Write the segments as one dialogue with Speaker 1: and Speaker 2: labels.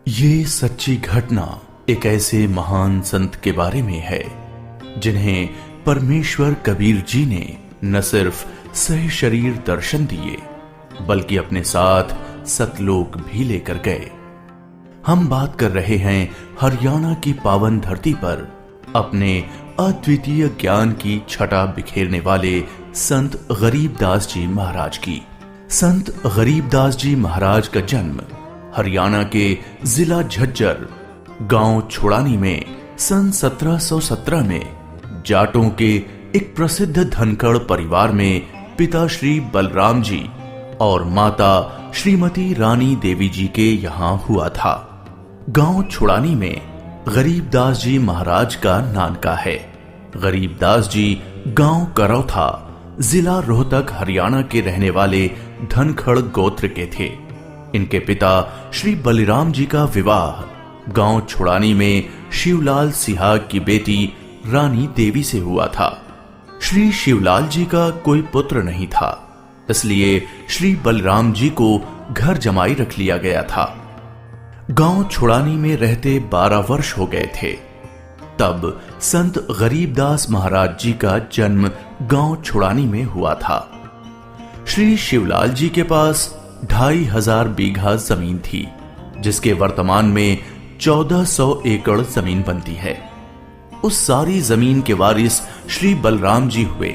Speaker 1: ये सच्ची घटना एक ऐसे महान संत के बारे में है जिन्हें परमेश्वर कबीर जी ने न सिर्फ सह शरीर दर्शन दिए बल्कि अपने साथ सतलोक भी लेकर गए। हम बात कर रहे हैं हरियाणा की पावन धरती पर अपने अद्वितीय ज्ञान की छटा बिखेरने वाले संत गरीबदास जी महाराज की। संत गरीबदास जी महाराज का जन्म हरियाणा के जिला झज्जर गांव छोड़ानी में सन 1717 में जाटों के एक प्रसिद्ध धनखड़ परिवार में पिता श्री बलराम जी और माता श्रीमती रानी देवी जी के यहाँ हुआ था। गांव छोड़ानी में गरीबदास जी महाराज का नानका है। गरीबदास जी गांव करौथा जिला रोहतक हरियाणा के रहने वाले धनखड़ गोत्र के थे। इनके पिता श्री बलिराम जी का विवाह गांव छोड़ानी में शिवलाल सिहाग की बेटी रानी देवी से हुआ था। श्री शिवलाल जी का कोई पुत्र नहीं था, इसलिए श्री बलराम जी को घर जमाई रख लिया गया था। गांव छोड़ानी में रहते 12 वर्ष हो गए थे तब संत गरीबदास महाराज जी का जन्म गांव छोड़ानी में हुआ था। श्री शिवलाल जी के पास 2500 बीघा जमीन थी, जिसके वर्तमान में 1400 एकड़ जमीन बनती है। उस सारी जमीन के वारिस श्री बलराम जी हुए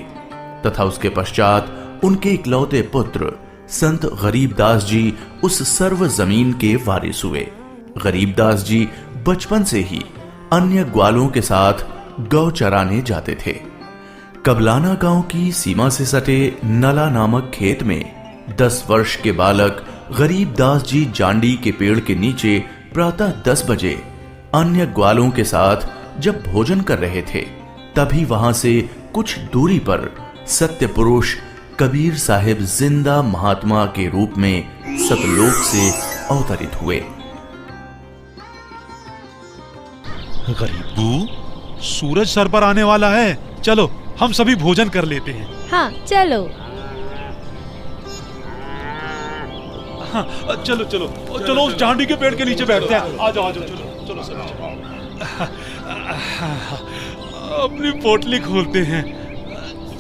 Speaker 1: तथा उसके पश्चात उनके इकलौते पुत्र संत गरीबदास जी उस सर्व जमीन के वारिस हुए। गरीबदास जी बचपन से ही अन्य ग्वालों के साथ गौ चराने जाते थे। कबलाना गांव की सीमा से सटे नला नामक खेत में 10 वर्ष के बालक गरीबदास जी जांडी के पेड़ के नीचे प्रातः 10 बजे अन्य ग्वालों के साथ जब भोजन कर रहे थे, तभी वहां से कुछ दूरी पर सत्य पुरुष कबीर साहिब जिंदा महात्मा के रूप में सतलोक से अवतरित हुए।
Speaker 2: गरीबू, सूरज सर पर आने वाला है, चलो हम सभी भोजन कर लेते हैं।
Speaker 3: हाँ चलो।
Speaker 2: हाँ, चलो चलो चलो उस जांडी के पेड़ के नीचे बैठते हैं। आ जाओ चलो चलो चलो। अपनी पोटली खोलते हैं।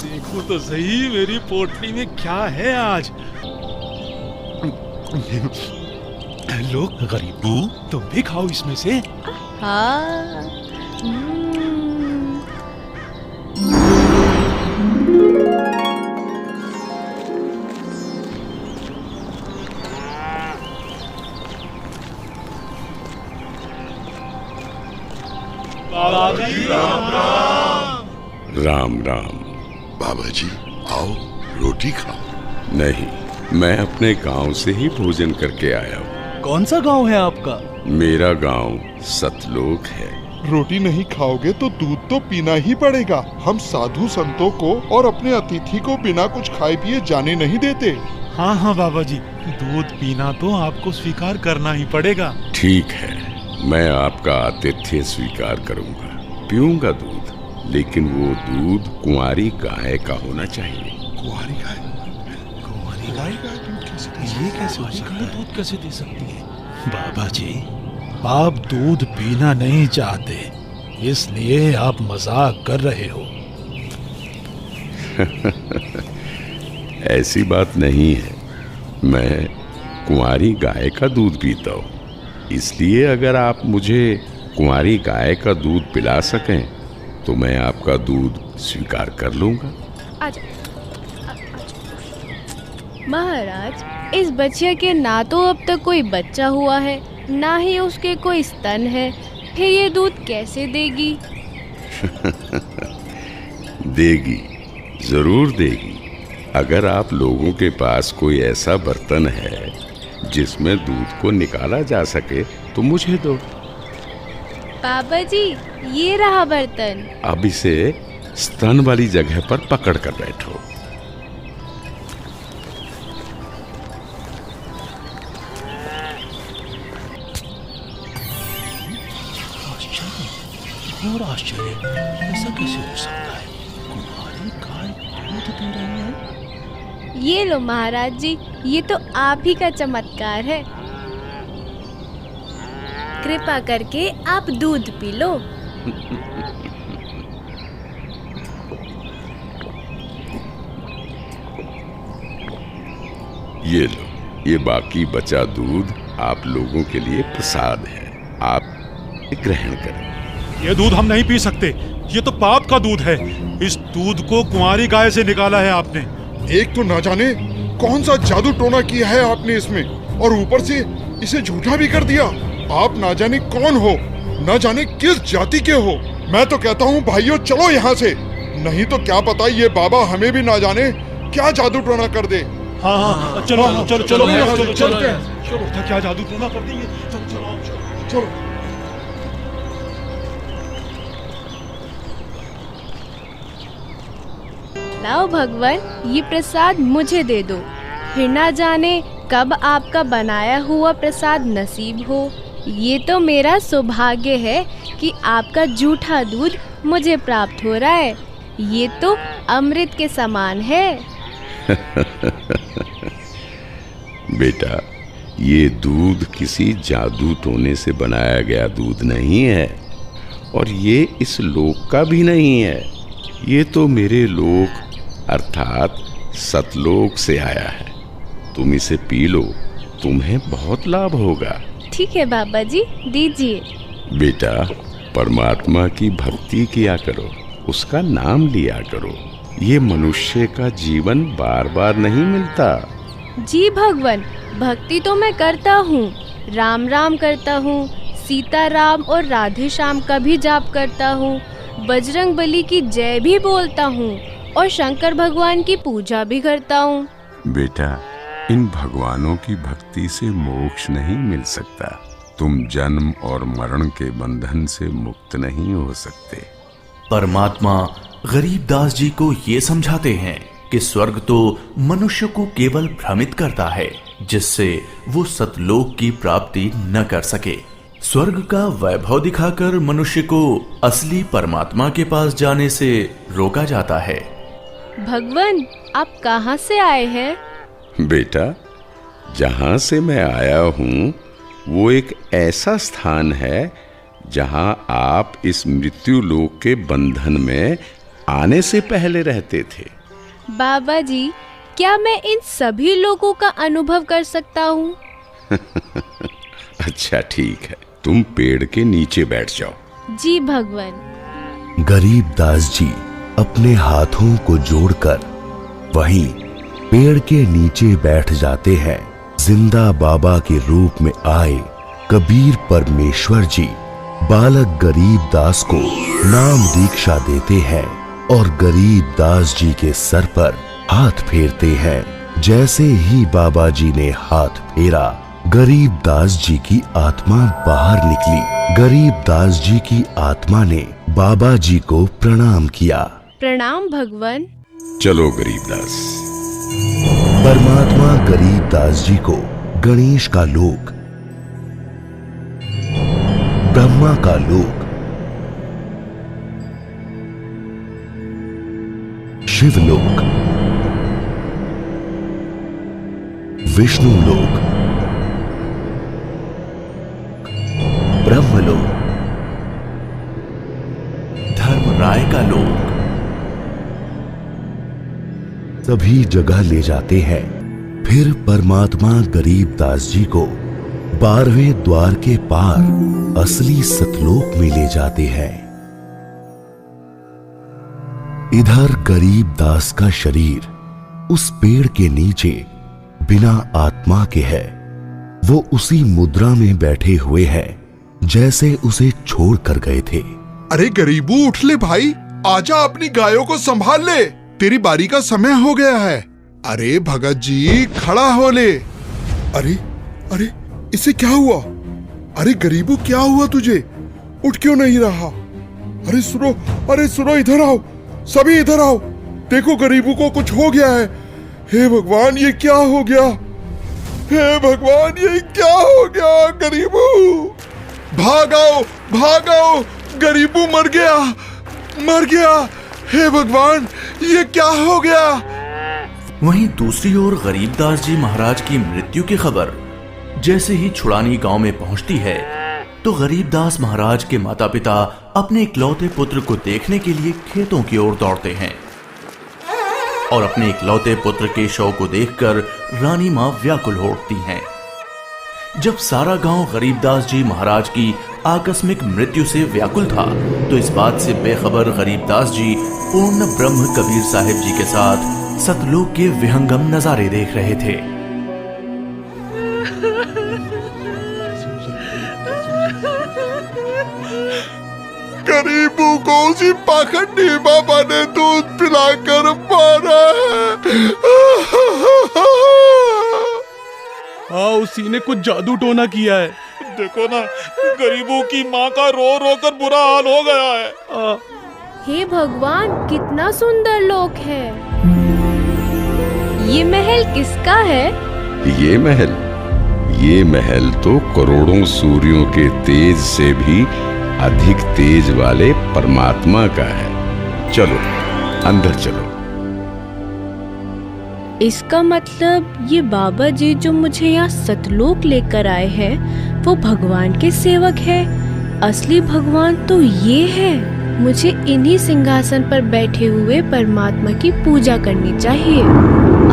Speaker 2: देखो तो सही मेरी पोटली में क्या है आज। लो गरीबू, तुम भी खाओ इसमें से।
Speaker 3: हाँ।
Speaker 4: राम राम।
Speaker 5: बाबा जी आओ, रोटी खाओ।
Speaker 4: नहीं, मैं अपने गांव से ही भोजन करके आया हूँ।
Speaker 6: कौन सा गांव है आपका?
Speaker 4: मेरा गांव सतलोक है।
Speaker 5: रोटी नहीं खाओगे तो दूध तो पीना ही पड़ेगा। हम साधु संतों को और अपने अतिथि को बिना कुछ खाए पिए जाने नहीं देते।
Speaker 2: हाँ हाँ बाबा जी, दूध पीना तो आपको स्वीकार करना ही पड़ेगा।
Speaker 4: ठीक है, मैं आपका आतिथ्य स्वीकार करूंगा, पीऊंगा दूध, लेकिन वो दूध कुंवारी गाय का होना चाहिए।
Speaker 5: कुंवारी गाय?
Speaker 6: कुंवारी गाय? ये कैसे हो सकता है? दूध कैसे दे सकती है?
Speaker 2: बाबा जी, आप दूध पीना नहीं चाहते, इसलिए आप मजाक कर रहे हो।
Speaker 4: ऐसी बात नहीं है, मैं कुंवारी गाय का दूध पीता हूँ, इसलिए अगर आप मुझे कुंवारी गाय का दूध पिला सकें तो मैं आपका दूध स्वीकार कर लूंगा।
Speaker 3: महाराज, इस बच्चे के ना तो अब तक कोई बच्चा हुआ है, ना ही उसके कोई स्तन है, फिर ये दूध कैसे देगी?
Speaker 4: देगी, जरूर देगी। अगर आप लोगों के पास कोई ऐसा बर्तन है जिसमें दूध को निकाला जा सके तो मुझे दो।
Speaker 3: बाबा जी, ये रहा बर्तन।
Speaker 4: अब इसे स्तन वाली जगह पर पकड़ कर बैठो।
Speaker 6: और आश्चर्य, ऐसा कैसे हो सकता है? कुंवारी गाय दूध दे रही है।
Speaker 3: ये लो महाराज जी, ये तो आप ही का चमत्कार है। कृपा करके आप दूध पी लो।
Speaker 4: ये लो, ये बाकी बचा दूध आप लोगों के लिए प्रसाद है, आप ग्रहण करें।
Speaker 2: ये दूध हम नहीं पी सकते, ये तो पाप का दूध है। इस दूध को कुंवारी गाय से निकाला है आपने।
Speaker 5: एक तो ना जाने कौन सा जादू टोना किया है आपने इसमें, और ऊपर से इसे झूठा भी कर दिया। आप ना जाने कौन हो, ना जाने किस जाति के हो। मैं तो कहता हूँ भाइयों चलो यहाँ से, नहीं तो क्या पता ये बाबा हमें भी ना जाने क्या जादू टोना कर दे।
Speaker 2: हाँ हाँ चलो
Speaker 5: हाँ,
Speaker 2: चलो चलो
Speaker 5: यहाँ से
Speaker 2: चलो
Speaker 5: चलते हैं।
Speaker 2: चलो, क्या जादू टोना कर देंगे। चलो चलो
Speaker 5: चलो
Speaker 3: लाओ भगवान, ये प्रसाद मुझे दे दो, फिर ना जाने कब आपका बनाया हुआ प्रसाद नसीब हो। ये तो मेरा सौभाग्य है कि आपका जूठा दूध मुझे प्राप्त हो रहा है। ये तो अमृत के समान है।
Speaker 4: बेटा, ये दूध किसी जादू टोने से बनाया गया दूध नहीं है, और ये इस लोक का भी नहीं है। ये तो मेरे लोक अर्थात सतलोक से आया है। तुम इसे पी लो, तुम्हें बहुत लाभ होगा।
Speaker 3: ठीक है बाबा जी, दीजिए।
Speaker 4: बेटा, परमात्मा की भक्ति किया करो, उसका नाम लिया करो। ये मनुष्य का जीवन बार बार नहीं मिलता।
Speaker 3: जी भगवान, भक्ति तो मैं करता हूँ, राम राम करता हूँ, सीता राम और राधे श्याम का भी जाप करता हूँ, बजरंग बली की जय भी बोलता हूँ और शंकर भगवान की पूजा भी करता हूँ।
Speaker 4: बेटा, इन भगवानों की भक्ति से मोक्ष नहीं मिल सकता। तुम जन्म और मरण के बंधन से मुक्त नहीं हो सकते।
Speaker 1: परमात्मा गरीबदास जी को ये समझाते हैं कि स्वर्ग तो मनुष्य को केवल भ्रमित करता है, जिससे वो सतलोक की प्राप्ति न कर सके। स्वर्ग का वैभव दिखाकर मनुष्य को असली परमात्मा के पास जाने से रोका जाता है।
Speaker 3: भगवान, आप कहाँ से आए हैं?
Speaker 4: बेटा, जहां से मैं आया हूँ वो एक ऐसा स्थान है जहां आप इस मृत्यु लोक के बंधन में आने से पहले रहते थे।
Speaker 3: बाबा जी, क्या मैं इन सभी लोगों का अनुभव कर सकता हूँ?
Speaker 4: अच्छा ठीक है, तुम पेड़ के नीचे बैठ जाओ।
Speaker 3: जी भगवान।
Speaker 7: गरीबदास जी अपने हाथों को जोड़कर वहीं पेड़ के नीचे बैठ जाते हैं। जिंदा बाबा के रूप में आए कबीर परमेश्वर जी बालक गरीबदास को नाम दीक्षा देते हैं और गरीबदास जी के सर पर हाथ फेरते हैं। जैसे ही बाबा जी ने हाथ फेरा, गरीबदास जी की आत्मा बाहर निकली। गरीबदास जी की आत्मा ने बाबा जी को प्रणाम किया।
Speaker 3: प्रणाम भगवान।
Speaker 4: चलो गरीबदास।
Speaker 7: परमात्मा गरीबदास जी को गणेश का लोक, ब्रह्मा का लोक, शिवलोक, विष्णु लोक, ब्रह्मलोक,
Speaker 1: धर्मराय का लोक,
Speaker 7: सभी जगह ले जाते हैं। फिर परमात्मा गरीबदास जी को 12वें द्वार के पार असली सतलोक में ले जाते हैं। इधर गरीबदास का शरीर उस पेड़ के नीचे बिना आत्मा के है। वो उसी मुद्रा में बैठे हुए हैं जैसे उसे छोड़ कर गए थे।
Speaker 5: अरे गरीबू, उठ ले भाई, आजा, अपनी गायों को संभाल ले, तेरी बारी का समय हो गया है। अरे भगत जी, खड़ा हो ले। अरे अरे, इसे क्या हुआ? अरे गरीबू, क्या हुआ तुझे? उठ क्यों नहीं रहा? अरे सुनो, अरे सुनो, इधर आओ, सभी इधर आओ। देखो गरीबू को कुछ हो गया है। हे भगवान, ये क्या हो गया? हे भगवान, ये क्या हो गया? गरीबू, भागाओ भागाओ, गरीबू मर गया, मर गया। हे भगवान, ये क्या हो गया?
Speaker 1: वहीं दूसरी ओर गरीबदास जी महाराज की मृत्यु की खबर जैसे ही छुड़ानी गांव में पहुंचती है, तो गरीबदास महाराज के माता पिता अपने इकलौते पुत्र को देखने के लिए खेतों की ओर दौड़ते हैं और अपने इकलौते पुत्र के शव को देखकर रानी मां व्याकुल हो उठती हैं। जब सारा गांव गरीबदास जी महाराज की आकस्मिक मृत्यु से व्याकुल था, तो इस बात से बेखबर गरीबदास जी पूर्ण ब्रह्म कबीर साहिब जी के साथ सतलोक के विहंगम नजारे देख रहे थे।
Speaker 5: गरीबों को उसी पाखंडी बाबा ने दूध पिलाकर मारा है।
Speaker 6: हाँ, उसी ने कुछ जादू टोना किया है। देखो ना, गरीबों की माँ का रो रो कर बुरा हाल हो गया है।
Speaker 3: हे भगवान, कितना सुंदर लोक है। ये महल किसका है?
Speaker 4: ये महल तो करोड़ों सूर्यों के तेज से भी अधिक तेज वाले परमात्मा का है। चलो अंदर चलो।
Speaker 3: इसका मतलब ये बाबा जी जो मुझे यहाँ सतलोक लेकर आए हैं वो भगवान के सेवक है। असली भगवान तो ये है। मुझे इन्हीं सिंहासन पर बैठे हुए परमात्मा की पूजा करनी चाहिए।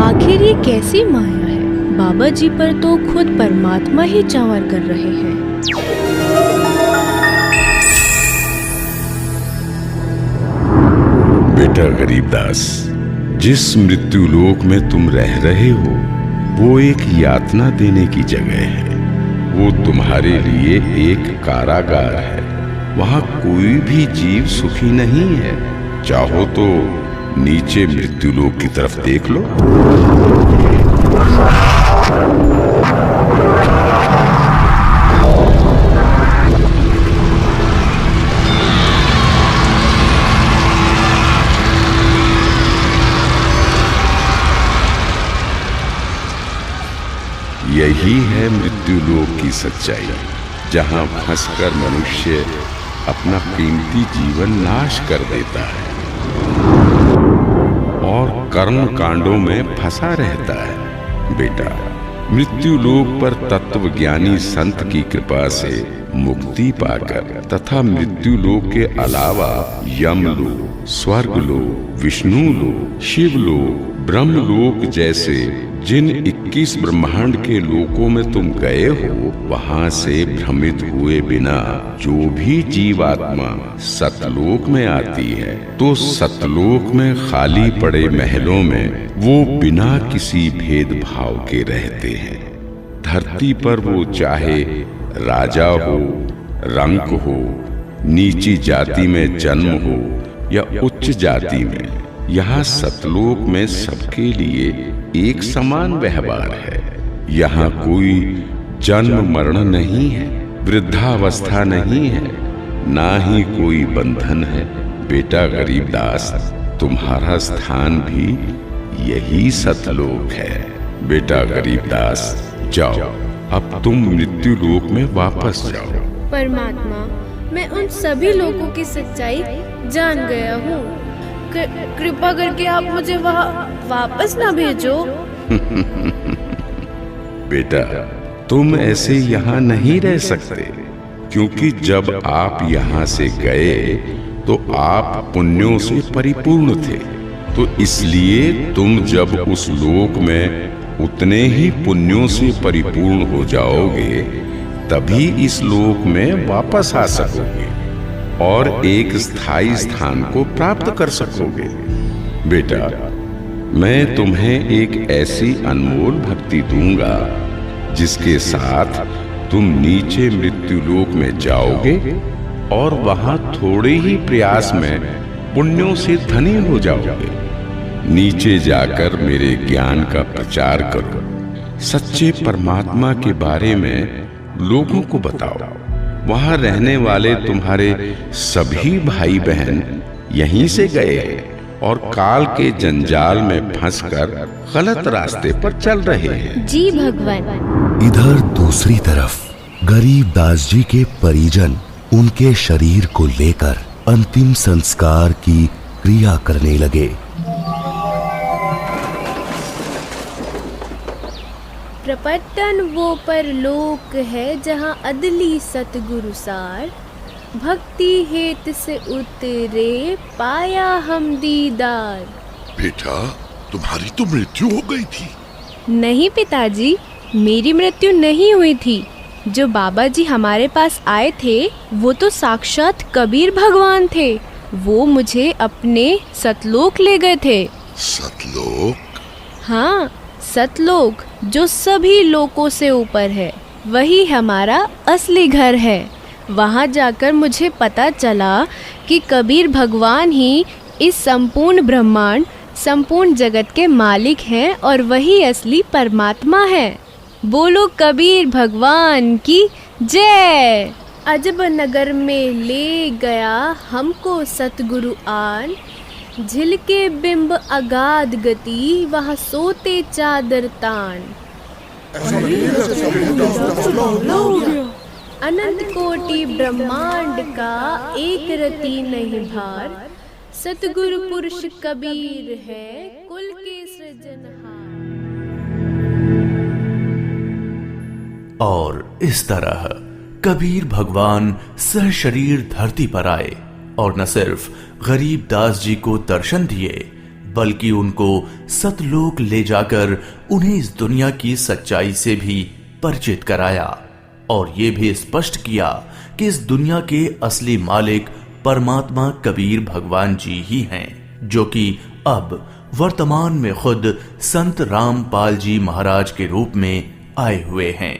Speaker 3: आखिर ये कैसी माया है? बाबा जी पर तो खुद परमात्मा ही चावर कर रहे हैं।
Speaker 4: बेटा गरीबदास, जिस मृत्यु लोक में तुम रह रहे हो वो एक यातना देने की जगह है। वो तुम्हारे लिए एक कारागार है। वहां कोई भी जीव सुखी नहीं है। चाहो तो नीचे मृत्यु लोक की तरफ देख लो। यही है मृत्युलोक की सच्चाई, जहां फंसकर मनुष्य अपना कीमती जीवन नाश कर देता है और कर्म कांडों में फंसा रहता है। बेटा, मृत्युलोक पर तत्वज्ञानी संत की कृपा से मुक्ति पाकर तथा मृत्युलोक के अलावा यमलोक, स्वर्गलोक, विष्णुलोक, शिवलोक, ब्रह्मलोक जैसे जिन 21 ब्रह्मांड के लोकों में तुम गए हो, वहां से भ्रमित हुए बिना जो भी जीवात्मा सतलोक में आती है तो सतलोक में खाली पड़े महलों में वो बिना किसी भेदभाव के रहते हैं। धरती पर वो चाहे राजा हो, रंक हो, नीची जाति में जन्म हो या उच्च जाति में, यहाँ सतलोक में सबके लिए एक समान व्यवहार है। यहाँ कोई जन्म मरण नहीं है, वृद्धावस्था नहीं है, ना ही कोई बंधन है। बेटा गरीबदास, तुम्हारा स्थान भी यही सतलोक है। बेटा गरीबदास, जाओ, अब तुम मृत्यु लोक में वापस जाओ।
Speaker 3: परमात्मा, मैं उन सभी लोगों की सच्चाई जान गया हूँ। कृपा करके आप मुझे वहाँ वापस ना भेजो।
Speaker 4: बेटा, तुम ऐसे यहाँ नहीं रह सकते, क्योंकि जब आप यहाँ से गए तो आप पुण्यों से परिपूर्ण थे। तो इसलिए तुम जब उस लोक में उतने ही पुण्यों से परिपूर्ण हो जाओगे तभी इस लोक में वापस आ सकोगे और एक स्थायी स्थान को प्राप्त कर सकोगे। बेटा, मैं तुम्हें एक ऐसी अनमोल भक्ति दूंगा जिसके साथ तुम नीचे मृत्युलोक में जाओगे और वहां थोड़े ही प्रयास में पुण्यों से धनी हो जाओगे। नीचे जाकर मेरे ज्ञान का प्रचार करो, सच्चे परमात्मा के बारे में लोगों को बताओ। वहां रहने वाले तुम्हारे सभी भाई बहन यहीं से गए हैं और काल के जंजाल में फंसकर गलत रास्ते पर चल रहे हैं।
Speaker 3: जी भगवान।
Speaker 7: इधर दूसरी तरफ गरीबदास जी के परिजन उनके शरीर को लेकर अंतिम संस्कार की क्रिया करने लगे।
Speaker 3: प्रपतन वो परलोक है जहाँ अदली सतगुरु सार, भक्ति हेत से उतरे पाया हम दीदार।
Speaker 8: बेटा, तुम्हारी तो मृत्यु हो गई थी।
Speaker 3: नहीं पिताजी, मेरी मृत्यु नहीं हुई थी। जो बाबा जी हमारे पास आए थे वो तो साक्षात कबीर भगवान थे। वो मुझे अपने सतलोक ले गए थे।
Speaker 8: सतलोक?
Speaker 3: हाँ, सतलोक जो सभी लोकों से ऊपर है, वही हमारा असली घर है। वहाँ जाकर मुझे पता चला कि कबीर भगवान ही इस संपूर्ण ब्रह्मांड, संपूर्ण जगत के मालिक हैं और वही असली परमात्मा है। बोलो कबीर भगवान की जय। अजब नगर में ले गया हमको सतगुरु आन, झिलके बिंब अगाध गति वहाँ सोते चादर तान। अनंत कोटि ब्रह्मांड का एक रति नहीं भार, सतगुरु पुरुष कबीर है कुल के सृजनहार।
Speaker 1: और इस तरह कबीर भगवान सहशरीर धरती पर आए और न सिर्फ गरीब दास जी को दर्शन दिए, बल्कि उनको सतलोक ले जाकर उन्हें इस दुनिया की सच्चाई से भी परिचित कराया और ये भी स्पष्ट किया कि इस दुनिया के असली मालिक परमात्मा कबीर भगवान जी ही हैं, जो कि अब वर्तमान में खुद संत रामपाल जी महाराज के रूप में आए हुए हैं।